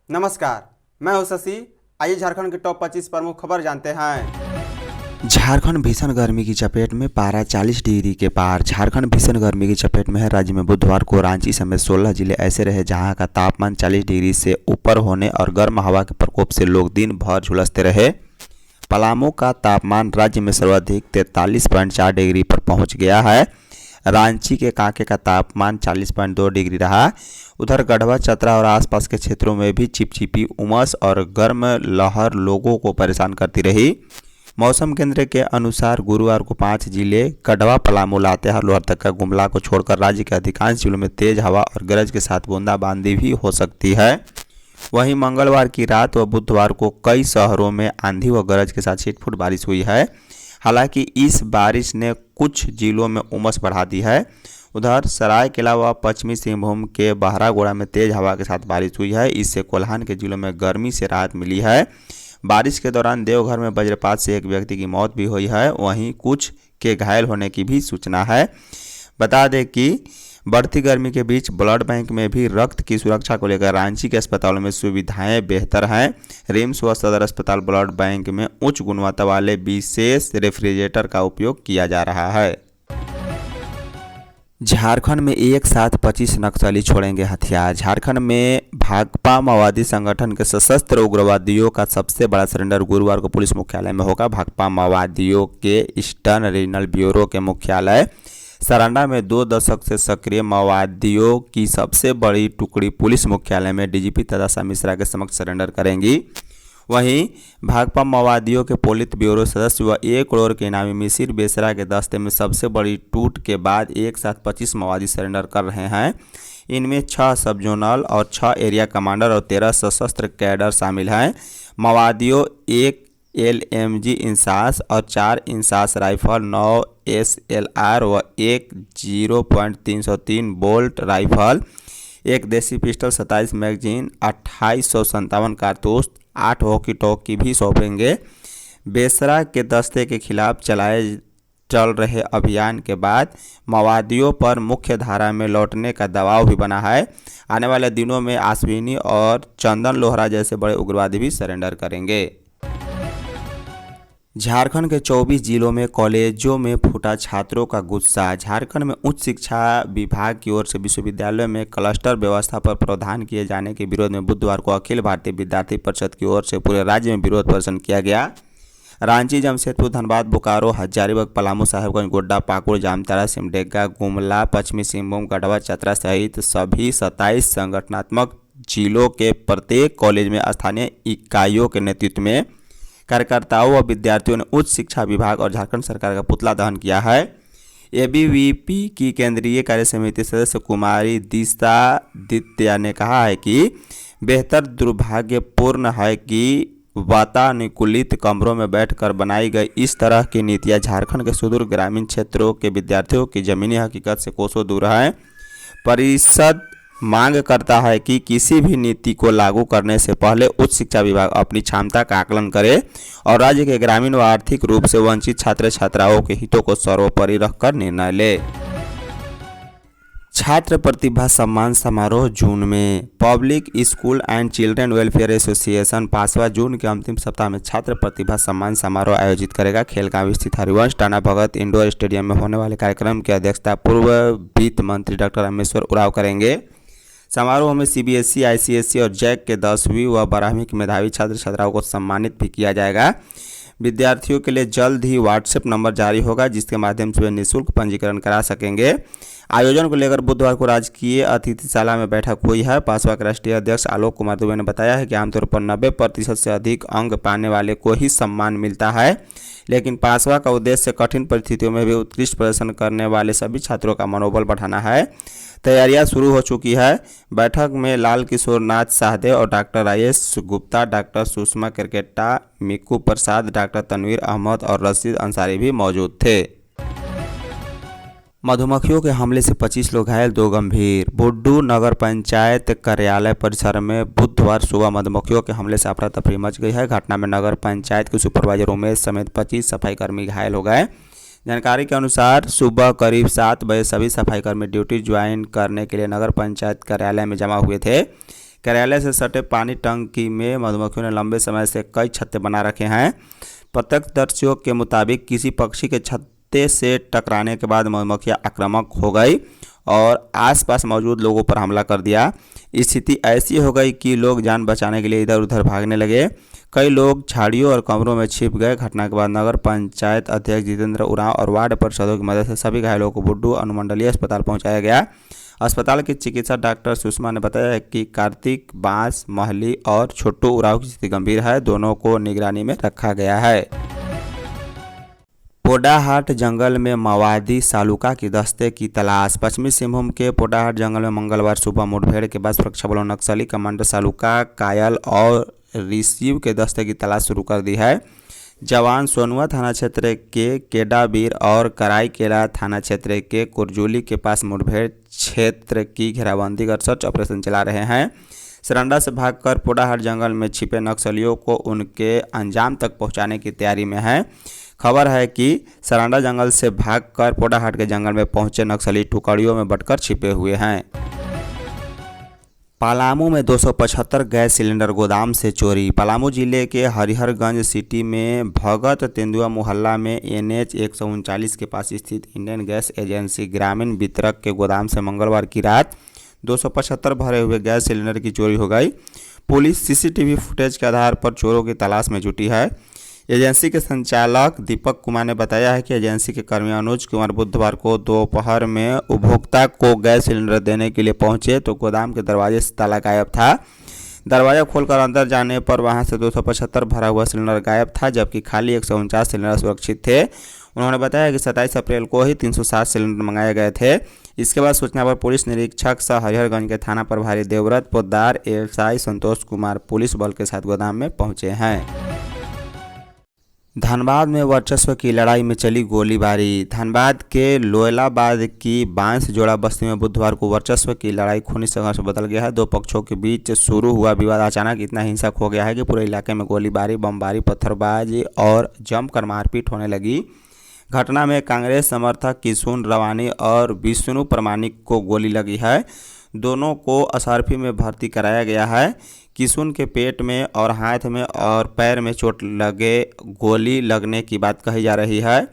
नमस्कार, मैं हूं शशि। आइए झारखंड के टॉप 25 प्रमुख खबर जानते हैं। झारखंड भीषण गर्मी की चपेट में, पारा 40 डिग्री के पार। झारखंड भीषण गर्मी की चपेट में है। राज्य में बुधवार को रांची समेत 16 जिले ऐसे रहे जहां का तापमान 40 डिग्री से ऊपर होने और गर्म हवा के प्रकोप से लोग दिन भर झुलसते रहे। पलामू का तापमान राज्य में सर्वाधिक 43.4 डिग्री पर पहुंच गया है। रांची के कांके का तापमान 40.2 डिग्री रहा। उधर गढ़वा, चतरा और आसपास के क्षेत्रों में भी चिपचिपी उमस और गर्म लहर लोगों को परेशान करती रही। मौसम केंद्र के अनुसार गुरुवार को 5 जिले गढ़वा, पलामू, लातेहार, लोहरदगा, गुमला को छोड़कर राज्य के अधिकांश जिलों में तेज हवा और गरज के साथ बूंदाबांदी भी हो सकती है। वहीं मंगलवार की रात व बुधवार को कई शहरों में आंधी व गरज के साथ छिटपुट बारिश हुई है। हालांकि इस बारिश ने कुछ जिलों में उमस बढ़ा दी है। उधर सरायकेला व पश्चिमी सिंहभूम के बहरागोड़ा में तेज हवा के साथ बारिश हुई है। इससे कोल्हान के जिलों में गर्मी से राहत मिली है। बारिश के दौरान देवघर में वज्रपात से एक व्यक्ति की मौत भी हुई है। वहीं कुछ के घायल होने की भी सूचना है। बता दें कि बढ़ती गर्मी के बीच ब्लड बैंक में भी रक्त की सुरक्षा को लेकर रांची के अस्पतालों में सुविधाएं बेहतर हैं। रिम्स व सदर अस्पताल ब्लड बैंक में उच्च गुणवत्ता वाले विशेष रेफ्रिजरेटर का उपयोग किया जा रहा है। झारखंड में एक साथ 25 नक्सली छोड़ेंगे हथियार। झारखंड में भाकपा माओवादी संगठन के सशस्त्र उग्रवादियों का सबसे बड़ा सरेंडर गुरुवार को पुलिस मुख्यालय में होगा। भाकपा माओवादियों के ईस्टर्न रीजनल ब्यूरो के मुख्यालय सरांडा में 2 दशक से सक्रिय माओवादियों की सबसे बड़ी टुकड़ी पुलिस मुख्यालय में डीजीपी तदासा मिश्रा के समक्ष सरेंडर करेंगी। वहीं भाकपा माओवादियों के पोलित ब्यूरो सदस्य व 1 करोड़ के इनामी मिसिर बेसरा के दस्ते में सबसे बड़ी टूट के बाद एक साथ 25 माओवादी सरेंडर कर रहे हैं। इनमें 6 सब जोनल और 6 एरिया कमांडर और 13 सशस्त्र कैडर शामिल हैं। माओवादियों 1 LMG इंसास और 4 इंसास राइफल, 9 SLR व 1 0.303 बोल्ट राइफल, 1 देसी पिस्टल, 27 मैगजीन, 2857 कारतूस, 8 वॉकी टॉकी भी सौंपेंगे। बेसरा के दस्ते के खिलाफ चल रहे अभियान के बाद माओवादियों पर मुख्य धारा में लौटने का दबाव भी बना है। आने वाले दिनों में आश्विनी और चंदन लोहरा जैसे बड़े उग्रवादी भी सरेंडर करेंगे। झारखंड के 24 जिलों में कॉलेजों में फूटा छात्रों का गुस्सा। झारखंड में उच्च शिक्षा विभाग की ओर से विश्वविद्यालयों में क्लस्टर व्यवस्था पर प्रावधान किए जाने के विरोध में बुधवार को अखिल भारतीय विद्यार्थी परिषद की ओर से पूरे राज्य में विरोध प्रदर्शन किया गया। रांची, जमशेदपुर, धनबाद, बोकारो, हजारीबाग, पलामू, साहेबगंज, गोड्डा, पाकुड़, जामताड़ा, सिमडेगा, गुमला, पश्चिमी सिंहभूम, गढ़वा, चतरा सहित सभी 27 संगठनात्मक जिलों के प्रत्येक कॉलेज में स्थानीय इकाइयों के नेतृत्व में कार्यकर्ताओं व विद्यार्थियों ने उच्च शिक्षा विभाग और झारखंड सरकार का पुतला दहन किया है। ABVP की केंद्रीय कार्य समिति सदस्य कुमारी दिशा ने कहा है कि बेहतर दुर्भाग्यपूर्ण है कि वातानुकूलित कमरों में बैठकर बनाई गई इस तरह की नीतियां झारखंड के सुदूर ग्रामीण क्षेत्रों के विद्यार्थियों की जमीनी हकीकत से कोसों दूर है। परिषद मांग करता है कि किसी भी नीति को लागू करने से पहले उच्च शिक्षा विभाग अपनी क्षमता का आकलन करे और राज्य के ग्रामीण व आर्थिक रूप से वंचित छात्र छात्राओं के हितों को सर्वोपरि रखकर निर्णय ले। छात्र प्रतिभा सम्मान समारोह जून में। Public school and children welfare association पासवा जून के अंतिम सप्ताह में छात्र प्रतिभा सम्मान समारोह आयोजित करेगा। खेलगांव स्थित हरिवंश टाना भगत इंडोर स्टेडियम में होने वाले कार्यक्रम की अध्यक्षता पूर्व वित्त मंत्री डॉक्टर रामेश्वर उरांव करेंगे। समारोह में CBSE, ICSE और जैक के 10वीं व 12वीं के मेधावी छात्र छात्राओं को सम्मानित भी किया जाएगा। विद्यार्थियों के लिए जल्द ही व्हाट्सएप नंबर जारी होगा जिसके माध्यम से वे निःशुल्क पंजीकरण करा सकेंगे। आयोजन को लेकर बुधवार को राजकीय अतिथिशाला में बैठक हुई है। पासवा के राष्ट्रीय अध्यक्ष आलोक कुमार दुबे ने बताया है कि आमतौर पर 90% से अधिक अंक पाने वाले को ही सम्मान मिलता है, लेकिन पासवा का उद्देश्य कठिन परिस्थितियों में भी उत्कृष्ट प्रदर्शन करने वाले सभी छात्रों का मनोबल बढ़ाना है। तैयारियां शुरू हो चुकी है। बैठक में लाल किशोर नाथ साहदेव और डॉक्टर राजेश गुप्ता, डॉक्टर सुषमा केरकेट्टा, मिक्कू प्रसाद, डॉक्टर तनवीर अहमद और रशीद अंसारी भी मौजूद थे। मधुमक्खियों के हमले से 25 लोग घायल, 2 गंभीर। बुड्डू नगर पंचायत कार्यालय परिसर में बुधवार सुबह मधुमक्खियों के हमले से अफरा तफरी मच गई है। घटना में नगर पंचायत के सुपरवाइजर उमेश समेत 25 सफाई कर्मी घायल हो गए, जानकारी के अनुसार सुबह करीब 7 बजे सभी सफाई कर्मी ड्यूटी ज्वाइन करने के लिए नगर पंचायत कार्यालय में जमा हुए थे। कार्यालय से सटे पानी टंकी में मधुमक्खियों ने लंबे समय से कई छत्ते बना रखे हैं। प्रत्यक्षदर्शियों के मुताबिक किसी पक्षी के छत्ते से टकराने के बाद मधुमक्खियां आक्रामक हो गई और आसपास मौजूद लोगों पर हमला कर दिया। स्थिति ऐसी हो गई कि लोग जान बचाने के लिए इधर उधर भागने लगे। कई लोग झाड़ियों और कमरों में छिप गए। घटना के बाद नगर पंचायत अध्यक्ष जितेंद्र उरांव और वार्ड पार्षदों की मदद से सभी घायलों को बुड्डू अनुमंडलीय अस्पताल पहुंचाया गया। अस्पताल की चिकित्सक डॉक्टर सुषमा ने बताया कि कार्तिक बांस महली और छोटू उरांव की स्थिति गंभीर है। दोनों को निगरानी में रखा गया है। पोडाहाट जंगल में माओवादी सालुका की दस्ते की तलाश। पश्चिमी सिंहभूम के पोडाहाट जंगल में मंगलवार सुबह मुठभेड़ के बाद सुरक्षा बलों ने नक्सली कमांडर सालुका, कायल और ऋषिव के दस्ते की तलाश शुरू कर दी है। जवान सोनुआ थाना क्षेत्र के केडाबीर और कराईकेला थाना क्षेत्र के कुरजुली के पास मुठभेड़ क्षेत्र की घेराबंदी कर सर्च ऑपरेशन चला रहे हैं। सरंडा से भागकर पोडाहाट जंगल में छिपे नक्सलियों को उनके अंजाम तक पहुंचाने की तैयारी में है। खबर है कि सरंडा जंगल से भागकर पोडाहाट के जंगल में पहुंचे नक्सली टुकड़ियों में बंटकर छिपे हुए हैं। पलामू में 275 गैस सिलेंडर गोदाम से चोरी। पलामू जिले के हरिहरगंज सिटी में भगत तेंदुआ मोहल्ला में NH 139 के पास स्थित इंडियन गैस एजेंसी ग्रामीण वितरक के गोदाम से मंगलवार की रात 275 भरे हुए गैस सिलेंडर की चोरी हो गई। पुलिस CCTV फुटेज के आधार पर चोरों की तलाश में जुटी है। एजेंसी के संचालक दीपक कुमार ने बताया है कि एजेंसी के कर्मी अनुज कुमार बुधवार को दोपहर में उपभोक्ता को गैस सिलेंडर देने के लिए पहुंचे तो गोदाम के दरवाजे से ताला गायब था। दरवाजा खोलकर अंदर जाने पर वहां से 275 भरा हुआ सिलेंडर गायब था, जबकि खाली 149 सिलेंडर सुरक्षित थे। उन्होंने बताया कि 27 अप्रैल को ही 307 सिलेंडर मंगाए गए थे। इसके बाद सूचना पर पुलिस निरीक्षक सह हरिहरगंज के थाना प्रभारी देवव्रत पोद्दार ASI संतोष कुमार पुलिस बल के साथ गोदाम में पहुंचे हैं। धनबाद में वर्चस्व की लड़ाई में चली गोलीबारी। धनबाद के लोयलाबाद की बांस जोड़ा बस्ती में बुधवार को वर्चस्व की लड़ाई खूनी संघर्ष बदल गया है। दो पक्षों के बीच शुरू हुआ विवाद अचानक इतना हिंसक हो गया है कि पूरे इलाके में गोलीबारी, बमबारी, पत्थरबाजी और जमकर मारपीट होने लगी। घटना में कांग्रेस समर्थक किशुन रवानी और विष्णु प्रमाणिक को गोली लगी है। दोनों को एसआरपी में भर्ती कराया गया है। किशुन के पेट में और हाथ में और पैर में चोट लगे गोली लगने की बात कही जा रही है।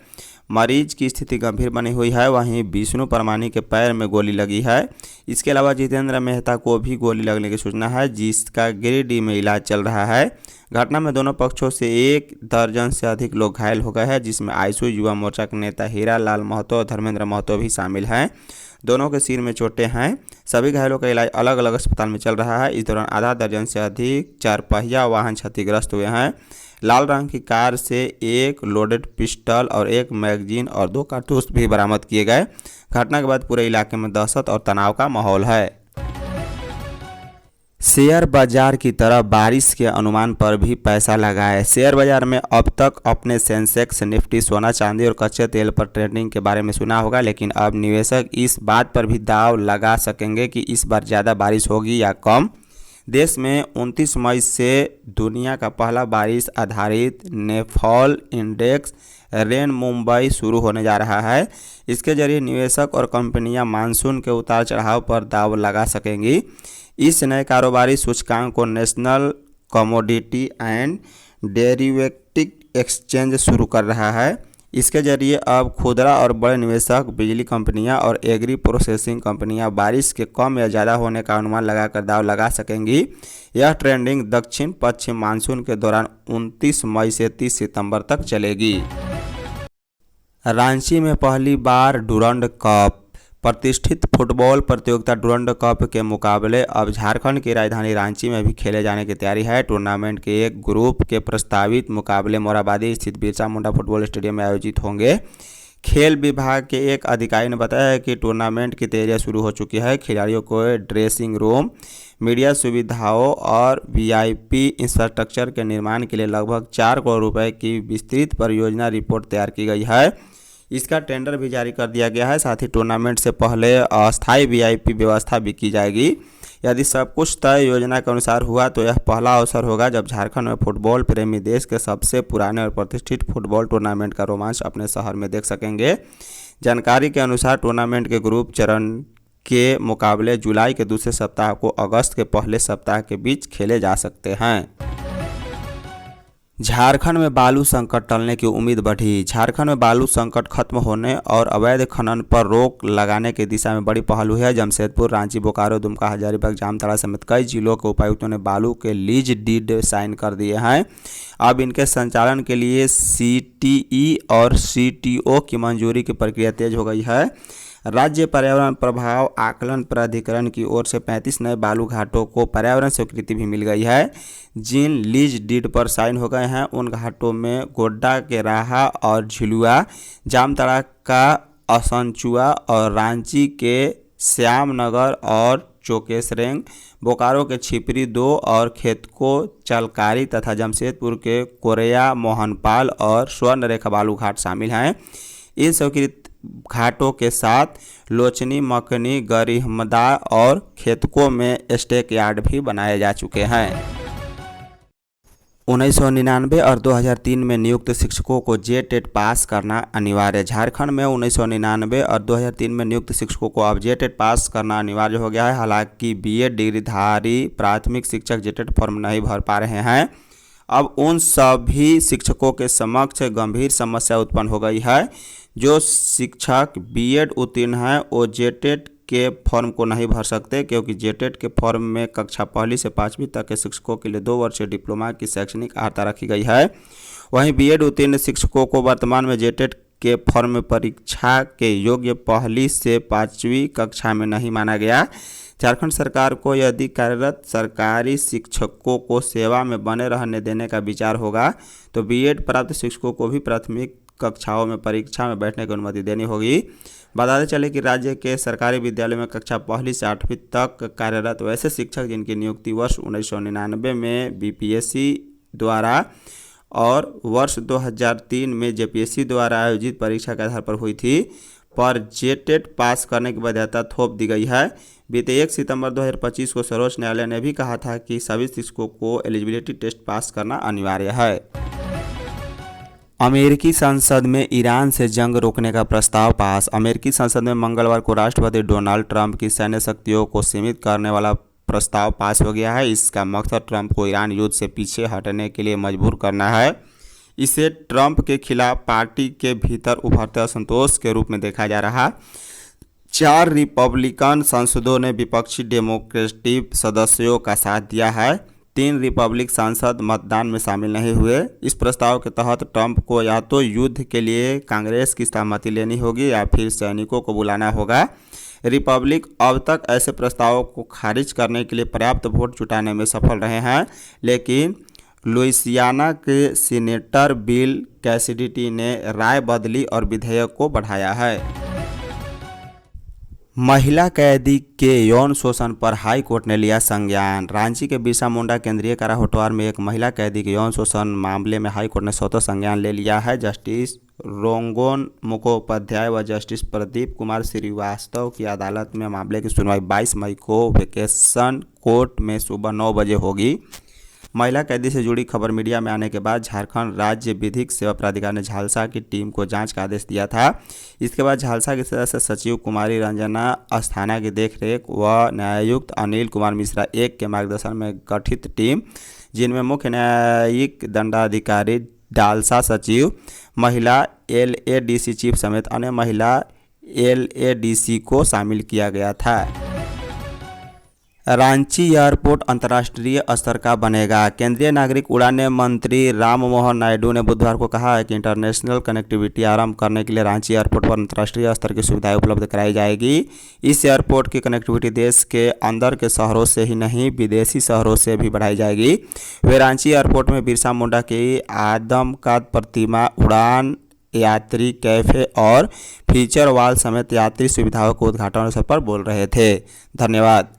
मरीज की स्थिति गंभीर बनी हुई है। वहीं विष्णु परमानी के पैर में गोली लगी है। इसके अलावा जितेंद्र मेहता को भी गोली लगने की सूचना है, जिसका गिरिडीह में इलाज चल रहा है। घटना में दोनों पक्षों से 1 दर्जन से अधिक लोग घायल हो गए हैं, जिसमें आईसू युवा मोर्चा के नेता हीरा लाल महतो और धर्मेंद्र महतो भी शामिल हैं। दोनों के सिर में चोटें हैं। सभी घायलों का इलाज अलग अलग अस्पताल में चल रहा है। इस दौरान आधा दर्जन से अधिक 4 पहिया वाहन क्षतिग्रस्त हुए हैं। लाल रंग की कार से 1 लोडेड पिस्टल और 1 मैगजीन और 2 कारतूस भी बरामद किए गए। घटना के बाद पूरे इलाके में दहशत और तनाव का माहौल है। शेयर बाजार की तरह बारिश के अनुमान पर भी पैसा लगाए। शेयर बाजार में अब तक अपने सेंसेक्स, निफ्टी, सोना चांदी और कच्चे तेल पर ट्रेडिंग के बारे में सुना होगा, लेकिन अब निवेशक इस बात पर भी दांव लगा सकेंगे कि इस बार ज़्यादा बारिश होगी या कम। देश में 29 मई से दुनिया का पहला बारिश आधारित नेफॉल इंडेक्स रेन मुंबई शुरू होने जा रहा है। इसके जरिए निवेशक और कंपनियां मानसून के उतार चढ़ाव पर दांव लगा सकेंगी। इस नए कारोबारी सूचकांक को national commodity and derivative exchange शुरू कर रहा है। इसके जरिए अब खुदरा और बड़े निवेशक, बिजली कंपनियां और एग्री प्रोसेसिंग कंपनियां बारिश के कम या ज़्यादा होने का अनुमान लगाकर दांव लगा सकेंगी। यह ट्रेंडिंग दक्षिण पश्चिम मानसून के दौरान 29 मई से 30 सितंबर तक चलेगी। रांची में पहली बार डुरंड कप। प्रतिष्ठित फुटबॉल प्रतियोगिता डुरंड कप के मुकाबले अब झारखंड की राजधानी रांची में भी खेले जाने की तैयारी है। टूर्नामेंट के एक ग्रुप के प्रस्तावित मुकाबले मोराबादी स्थित बिरसा मुंडा फुटबॉल स्टेडियम में आयोजित होंगे। खेल विभाग के एक अधिकारी ने बताया है कि टूर्नामेंट की तैयारियां शुरू हो चुकी है। खिलाड़ियों को ड्रेसिंग रूम, मीडिया सुविधाओं और VIP इंफ्रास्ट्रक्चर के निर्माण के लिए लगभग 4 करोड़ रुपए की विस्तृत परियोजना रिपोर्ट तैयार की गई है। इसका टेंडर भी जारी कर दिया गया है। साथ ही टूर्नामेंट से पहले अस्थायी VIP व्यवस्था भी की जाएगी। यदि सब कुछ तय योजना के अनुसार हुआ तो यह पहला अवसर होगा जब झारखंड में फुटबॉल प्रेमी देश के सबसे पुराने और प्रतिष्ठित फुटबॉल टूर्नामेंट का रोमांच अपने शहर में देख सकेंगे। जानकारी के अनुसार टूर्नामेंट के ग्रुप चरण के मुकाबले जुलाई के दूसरे सप्ताह को अगस्त के पहले सप्ताह के बीच खेले जा सकते हैं। झारखंड में बालू संकट टलने की उम्मीद बढ़ी। झारखंड में बालू संकट खत्म होने और अवैध खनन पर रोक लगाने की दिशा में बड़ी पहल हुई है। जमशेदपुर, रांची, बोकारो, दुमका, हजारीबाग, जामताड़ा समेत कई जिलों के उपायुक्तों ने बालू के लीज डीड साइन कर दिए हैं। अब इनके संचालन के लिए CTE और CTO की मंजूरी की प्रक्रिया तेज हो गई है। राज्य पर्यावरण प्रभाव आकलन प्राधिकरण की ओर से 35 नए बालू घाटों को पर्यावरण स्वीकृति भी मिल गई है। जिन लीज डीड पर साइन हो गए हैं उन घाटों में गोड्डा के राहा और झिलुआ, जामताड़ा का असंचुआ और रांची के श्यामनगर और चोकेसरेंग, बोकारो के छिपरी 2 और खेतको चलकारी तथा जमशेदपुर के कोरेया, मोहनपाल और स्वर्ण रेखा बालू घाट शामिल हैं। इन स्वीकृत घाटों के साथ लोचनी, मकनी, गरिहमदा और खेतको में स्टेक यार्ड भी बनाए जा चुके हैं। 1999 और 2003 में नियुक्त शिक्षकों को JTET पास करना अनिवार्य। झारखंड में 1999 और 2003 में नियुक्त शिक्षकों को अब JTET पास करना अनिवार्य हो गया है। हालांकि BEd डिग्रीधारी प्राथमिक शिक्षक JTET फॉर्म नहीं भर पा रहे हैं। अब उन सभी शिक्षकों के समक्ष गंभीर समस्या उत्पन्न हो गई है। जो शिक्षक BEd उत्तीर्ण हैं वो JTET के फॉर्म को नहीं भर सकते, क्योंकि JTET के फॉर्म में कक्षा 1 से 5वीं तक के शिक्षकों के लिए 2 वर्षीय डिप्लोमा की शैक्षणिक अर्हता रखी गई है। वहीं BEd उत्तीर्ण शिक्षकों को वर्तमान में JTET के फॉर्म में परीक्षा के योग्य 1 से 5वीं कक्षा में नहीं माना गया। झारखंड सरकार को यदि कार्यरत सरकारी शिक्षकों को सेवा में बने रहने देने का विचार होगा तो BEd प्राप्त शिक्षकों को भी प्राथमिक कक्षाओं में परीक्षा में बैठने की अनुमति देनी होगी। बताते चले कि राज्य के सरकारी विद्यालयों में कक्षा 1 से 8वीं तक कार्यरत वैसे शिक्षक जिनकी नियुक्ति वर्ष 1999 में BPSC द्वारा और वर्ष 2003 में JPSC द्वारा आयोजित परीक्षा के आधार पर हुई थी, पर JTET पास करने की वैधता थोप दी गई है। बीते 1 सितंबर 2025 को सर्वोच्च न्यायालय ने भी कहा था कि सभी शिक्षकों को एलिजिबिलिटी टेस्ट पास करना अनिवार्य है। अमेरिकी संसद में ईरान से जंग रोकने का प्रस्ताव पास। अमेरिकी संसद में मंगलवार को राष्ट्रपति डोनाल्ड ट्रंप की सैन्य शक्तियों को सीमित करने वाला प्रस्ताव पास हो गया है। इसका मकसद ट्रंप को ईरान युद्ध से पीछे हटने के लिए मजबूर करना है। इसे ट्रंप के खिलाफ पार्टी के भीतर उभरते असंतोष के रूप में देखा जा रहा। 4 रिपब्लिकन सांसदों ने विपक्षी डेमोक्रेटिक सदस्यों का साथ दिया है। 3 रिपब्लिक सांसद मतदान में शामिल नहीं हुए। इस प्रस्ताव के तहत ट्रंप को या तो युद्ध के लिए कांग्रेस की सहमति लेनी होगी या फिर सैनिकों को बुलाना होगा। रिपब्लिक अब तक ऐसे प्रस्तावों को खारिज करने के लिए पर्याप्त वोट जुटाने में सफल रहे हैं, लेकिन लुइसियाना के सीनेटर बिल कैसिडी ने राय बदली और विधेयक को बढ़ाया है। महिला कैदी के यौन शोषण पर हाई कोर्ट ने लिया संज्ञान। रांची के बिरसा मुंडा केंद्रीय कारा होटवार में एक महिला कैदी के यौन शोषण मामले में हाई कोर्ट ने स्वतः संज्ञान ले लिया है। जस्टिस रोंगोन मुखोपाध्याय व जस्टिस प्रदीप कुमार श्रीवास्तव की अदालत में मामले की सुनवाई 22 मई को वेकेशन कोर्ट में सुबह 9 बजे होगी। महिला कैदी से जुड़ी खबर मीडिया में आने के बाद झारखंड राज्य विधिक सेवा प्राधिकार ने झालसा की टीम को जांच का आदेश दिया था। इसके बाद झालसा के सदस्य सचिव कुमारी रंजना अस्थाना की देखरेख व न्यायायुक्त अनिल कुमार मिश्रा 1 के मार्गदर्शन में गठित टीम, जिनमें मुख्य न्यायिक दंडाधिकारी, डालसा सचिव, महिला LADC चीफ समेत अन्य महिला LADC को शामिल किया गया था। रांची एयरपोर्ट अंतर्राष्ट्रीय स्तर का बनेगा। केंद्रीय नागरिक उड़ाने मंत्री राममोहन नायडू ने बुधवार को कहा है कि इंटरनेशनल कनेक्टिविटी आरंभ करने के लिए रांची एयरपोर्ट पर अंतर्राष्ट्रीय स्तर की सुविधाएं उपलब्ध कराई जाएगी। इस एयरपोर्ट की कनेक्टिविटी देश के अंदर के शहरों से ही नहीं, विदेशी शहरों से भी बढ़ाई जाएगी। वे रांची एयरपोर्ट में बिरसा मुंडा की आदमकद प्रतिमा, उड़ान यात्री कैफे और फीचर वॉल समेत यात्री सुविधाओं के उद्घाटन अवसर पर बोल रहे थे। धन्यवाद।